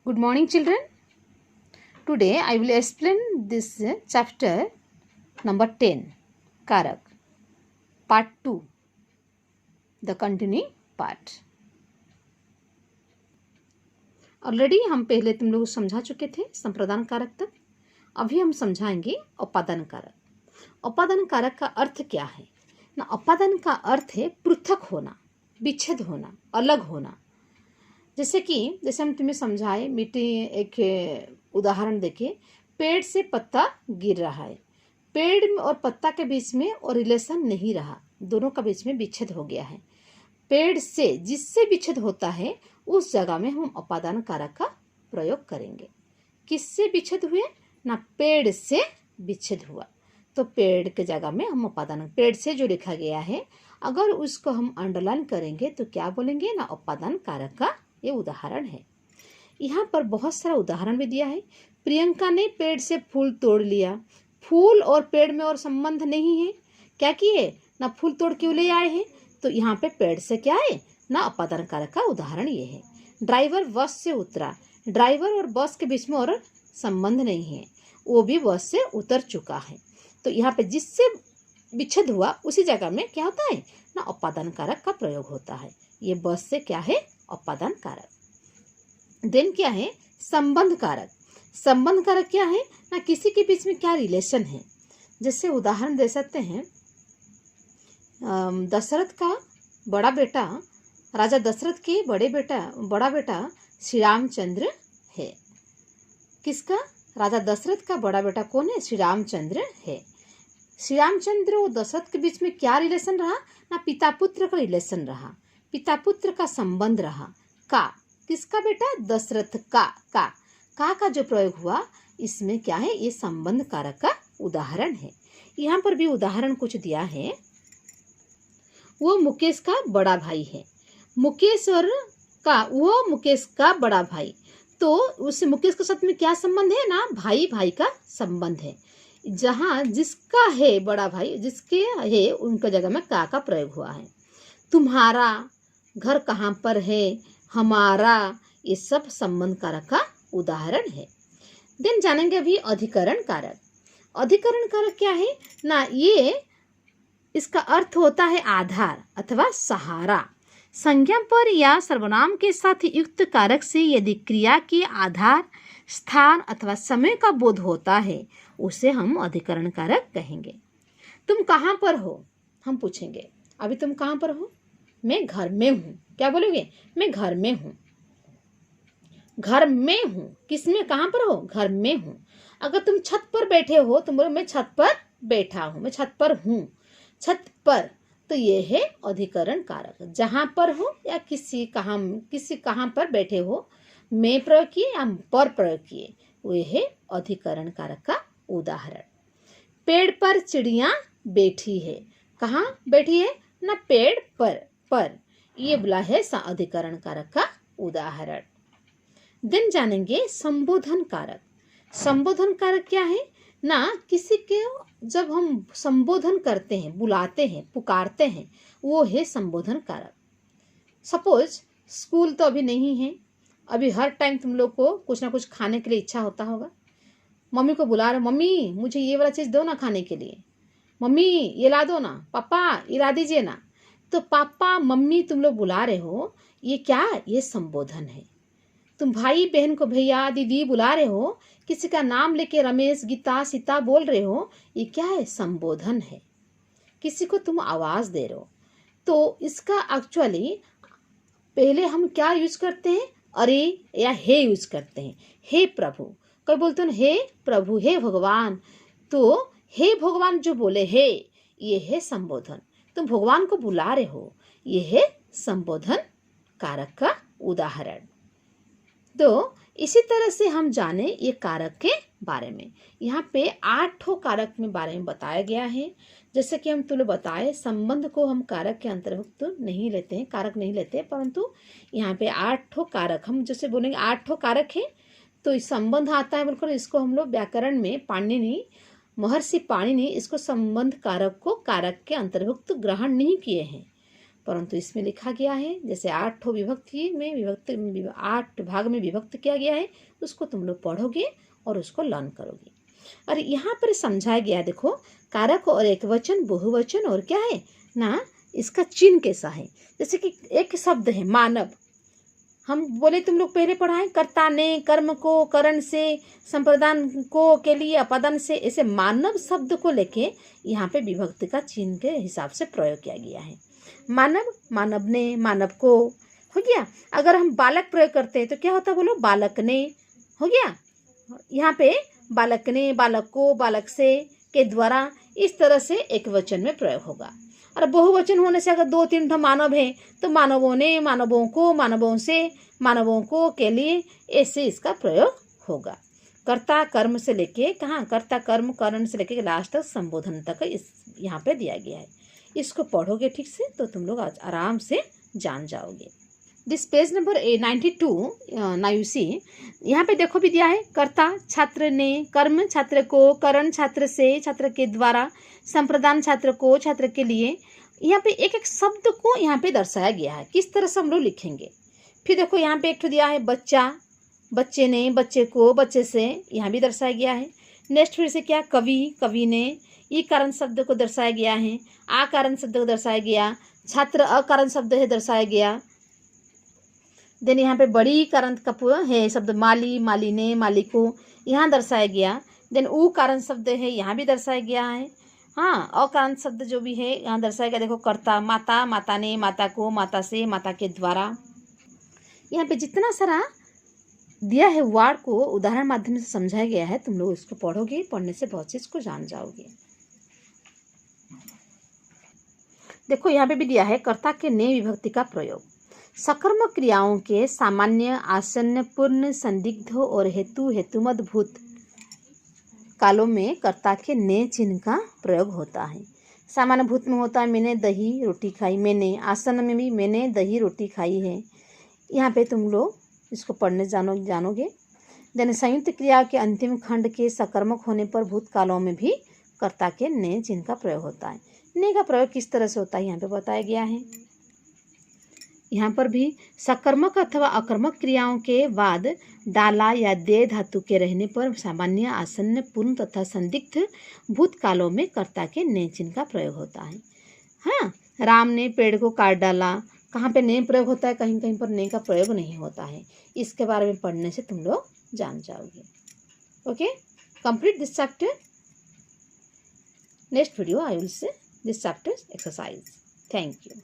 Good morning, children. Today I will explain this chapter number 10, Karak, part 2, the continuing part. Already हम पहले तुम लोग समझा चुके थे संप्रदान कारक तक. अभी हम समझाएंगे उपादान कारक. उपादान कारक का अर्थ क्या है ना? उपादान का अर्थ है पृथक होना, विच्छेद होना, अलग होना. जैसे हम तुम्हें समझाए, मिट्टी एक उदाहरण देखे. पेड़ से पत्ता गिर रहा है, पेड़ और पत्ता के बीच में और रिलेशन नहीं रहा, दोनों का बीच में विच्छेद हो गया है. पेड़ से जिससे विच्छेद होता है उस जगह में हम उपादान कारक का प्रयोग करेंगे. किससे विच्छेद हुए ना? पेड़ से विच्छेद हुआ तो पेड़ के जगह में हम उपादान, पेड़ से जो लिखा गया है अगर उसको हम अंडरलाइन करेंगे तो क्या बोलेंगे ना? उपादान कारक का ये उदाहरण है. यहाँ पर बहुत सारा उदाहरण भी दिया है. प्रियंका ने पेड़ से फूल तोड़ लिया. फूल और पेड़ में और संबंध नहीं है. क्या किए ना? फूल तोड़ क्यों ले आए हैं? तो यहाँ पे पेड़ से क्या है ना? उपादान कारक का उदाहरण ये है. ड्राइवर बस से उतरा. ड्राइवर और बस के बीच में और संबंध नहीं है, वो भी बस से उतर चुका है. तो यहाँ पे जिससे विच्छेद हुआ उसी जगह में क्या होता है ना? उपादान कारक का प्रयोग होता है. ये बस से क्या है? उपादान कारक. देन क्या है? संबंध कारक. संबंध कारक क्या है ना? किसी के बीच में क्या रिलेशन है. जैसे उदाहरण दे सकते हैं, दशरथ का बड़ा बेटा, राजा दशरथ के बड़ा बेटा श्री रामचंद्र है. किसका? राजा दशरथ का बड़ा बेटा कौन है? श्री रामचंद्र है. श्री रामचंद्र और दशरथ के बीच में क्या रिलेशन रहा ना? पिता पुत्र का रिलेशन रहा, पिता पुत्र का संबंध रहा. का किसका बेटा? दशरथ का. का जो प्रयोग हुआ इसमें क्या है? ये संबंध कारक का उदाहरण है. यहाँ पर भी उदाहरण कुछ दिया है. वो मुकेश का बड़ा भाई है. मुकेश का बड़ा भाई, तो उस मुकेश के साथ में क्या संबंध है ना? भाई का संबंध है. जहाँ जिसका है बड़ा भाई, जिसके है उनका जगह में का प्रयोग हुआ है. तुम्हारा घर कहाँ पर है, हमारा, ये सब संबंध कारक का उदाहरण है. देन जानेंगे अभी अधिकरण कारक. अधिकरण कारक क्या है ना? ये इसका अर्थ होता है आधार अथवा सहारा. संज्ञा पर या सर्वनाम के साथ युक्त कारक से यदि क्रिया के आधार, स्थान अथवा समय का बोध होता है उसे हम अधिकरण कारक कहेंगे. तुम कहाँ पर हो? हम पूछेंगे अभी तुम कहाँ पर हो? मैं घर में हूँ. क्या बोलोगे? मैं घर में हूँ. घर में हूँ किस में? कहाँ पर हो? घर में हूँ. अगर तुम छत पर बैठे हो तो बोलो मैं छत पर बैठा हूँ, मैं छत पर हूँ. छत पर, तो ये है अधिकरण कारक. जहाँ पर हो या किसी कहाँ पर बैठे हो, मैं प्रयोग किए या पर प्रयोग किए, वो है अधिकरण कारक का उदाहरण. पेड़ पर चिड़िया बैठी है. कहाँ बैठी है ना? पेड़ पर. ये बोला है अधिकरण कारक का उदाहरण. दिन जानेंगे संबोधन कारक. संबोधन कारक क्या है ना? किसी के जब हम संबोधन करते हैं, बुलाते हैं, पुकारते हैं, वो है संबोधन कारक. सपोज स्कूल तो अभी नहीं है, अभी हर टाइम तुम लोग को कुछ ना कुछ खाने के लिए इच्छा होता होगा. मम्मी को बुला रहे, मम्मी मुझे ये वाला चीज़ दो ना खाने के लिए, मम्मी ये ला दो ना, पापा ये ला दीजिए ना. तो पापा मम्मी तुम लोग बुला रहे हो, ये क्या? ये संबोधन है. तुम भाई बहन को भैया दीदी बुला रहे हो, किसी का नाम लेके रमेश गीता सीता बोल रहे हो, ये क्या है? संबोधन है. किसी को तुम आवाज दे रहे हो. तो इसका एक्चुअली पहले हम क्या यूज करते हैं? अरे या हे यूज करते हैं. हे प्रभु, कोई बोलते हैं हे प्रभु, हे भगवान. तो हे भगवान जो बोले हे, ये है संबोधन. तुम भगवान को बुला रहे हो, ये है संबोधन कारक का उदाहरण. तो इसी तरह से हम जाने ये कारक के बारे में. यहाँ पे 8 कारक में बारे में बताया गया है. जैसे कि हम तुम बताए, संबंध को हम कारक के अंतर्भुक्त नहीं लेते हैं, कारक नहीं लेते, परंतु यहाँ पे 8 कारक, हम जैसे बोलेंगे 8 कारक है तो संबंध आता है बोलकर इसको हम लोग व्याकरण में महर्षि पाणिनि इसको संबंध कारक को कारक के अंतर्भुक्त ग्रहण नहीं किए हैं, परंतु इसमें लिखा गया है जैसे 8 विभक्ति में विभक्त 8 भाग में विभक्त किया गया है, उसको तुम लोग पढ़ोगे और उसको लर्न करोगे। और यहाँ पर समझाया गया, देखो कारक और एकवचन, बहुवचन और क्या है ना, इसका चिन्ह कैसा है। जैसे कि एक शब्द है मानव, हम बोले तुम लोग पहले पढ़ा है, कर्ता ने, कर्म को, करण से, संप्रदान को, के लिए, अपदान से, ऐसे मानव शब्द को लेके यहाँ पे विभक्ति का चिन्ह के हिसाब से प्रयोग किया गया है। मानव, मानव ने, मानव को, हो गया। अगर हम बालक प्रयोग करते हैं तो क्या होता है, बोलो बालक ने, हो गया। यहाँ पे बालक ने, बालक को, बालक से, के द्वारा, इस तरह से एक वचन में प्रयोग होगा। और बहुवचन होने से अगर 2-3 मानव है तो मानवों ने, मानवों को, मानवों से, मानवों को, के लिए, ऐसे इसका प्रयोग होगा। कर्ता कर्म से लेके कहाँ, कर्ता कर्म करण से लेके लास्ट तक संबोधन तक इस यहाँ पे दिया गया है। इसको पढ़ोगे ठीक से तो तुम लोग आराम से जान जाओगे। This page number 92 now you see, यहाँ पे देखो भी दिया है कर्ता छात्र ने, कर्म छात्र को, करण छात्र से, छात्र के द्वारा, संप्रदान छात्र को, छात्र के लिए। यहाँ पे एक एक शब्द को यहाँ पे दर्शाया गया है, किस तरह से हम लोग लिखेंगे। फिर देखो यहाँ पे एक तो दिया है बच्चा, बच्चे ने, बच्चे को, बच्चे से, यहाँ भी दर्शाया गया है। नेक्स्ट फिर से क्या, कवि, कवि ने, ई कारण शब्द को दर्शाया गया है, आ कारण शब्द को दर्शाया गया, छात्र अकारण शब्द है दर्शाया गया। देन यहाँ पे बड़ी कारण का है शब्द माली, माली ने, माली को, यहाँ दर्शाया गया। देन ऊ कारण शब्द है, यहाँ भी दर्शाया गया है। हाँ, अकारण शब्द जो भी है यहाँ दर्शाया गया। देखो कर्ता, माता, माता ने, माता को, माता से, माता के द्वारा। यहाँ पे जितना सारा दिया है वर्ड को उदाहरण माध्यम से समझाया गया है, तुम लोग इसको पढ़ोगे, पढ़ने से बहुत चीज को जान जाओगे। देखो यहाँ पे भी दिया है कर्ता के ने विभक्ति का प्रयोग। सकर्मक क्रियाओं के सामान्य, आसन्न, पूर्ण, संदिग्ध और हेतुमद्भूत कालों में कर्ता के ने चिन्ह का प्रयोग होता है। सामान्य भूत में होता है मैंने दही रोटी खाई, मैंने। आसन्न में भी मैंने दही रोटी खाई है। यहाँ पे तुम लोग इसको पढ़ने जानोगे। देन संयुक्त क्रिया के अंतिम खंड के सकर्मक होने पर भूतकालों में भी कर्ता के ने चिन्ह का प्रयोग होता है। ने का प्रयोग किस तरह से होता है यहाँ पे बताया गया है। यहाँ पर भी सकर्मक अथवा अकर्मक क्रियाओं के बाद डाला या दे धातु के रहने पर सामान्य, आसन्न, पूर्ण तथा संदिग्ध भूतकालों में कर्ता के ने चिन्ह का प्रयोग होता है। हाँ, राम ने पेड़ को काट डाला, कहाँ पे ने प्रयोग होता है, कहीं कहीं पर ने का प्रयोग नहीं होता है। इसके बारे में पढ़ने से तुम लोग जान जाओगे। Okay, complete this chapter. Next video I will say this chapter exercise. Thank you.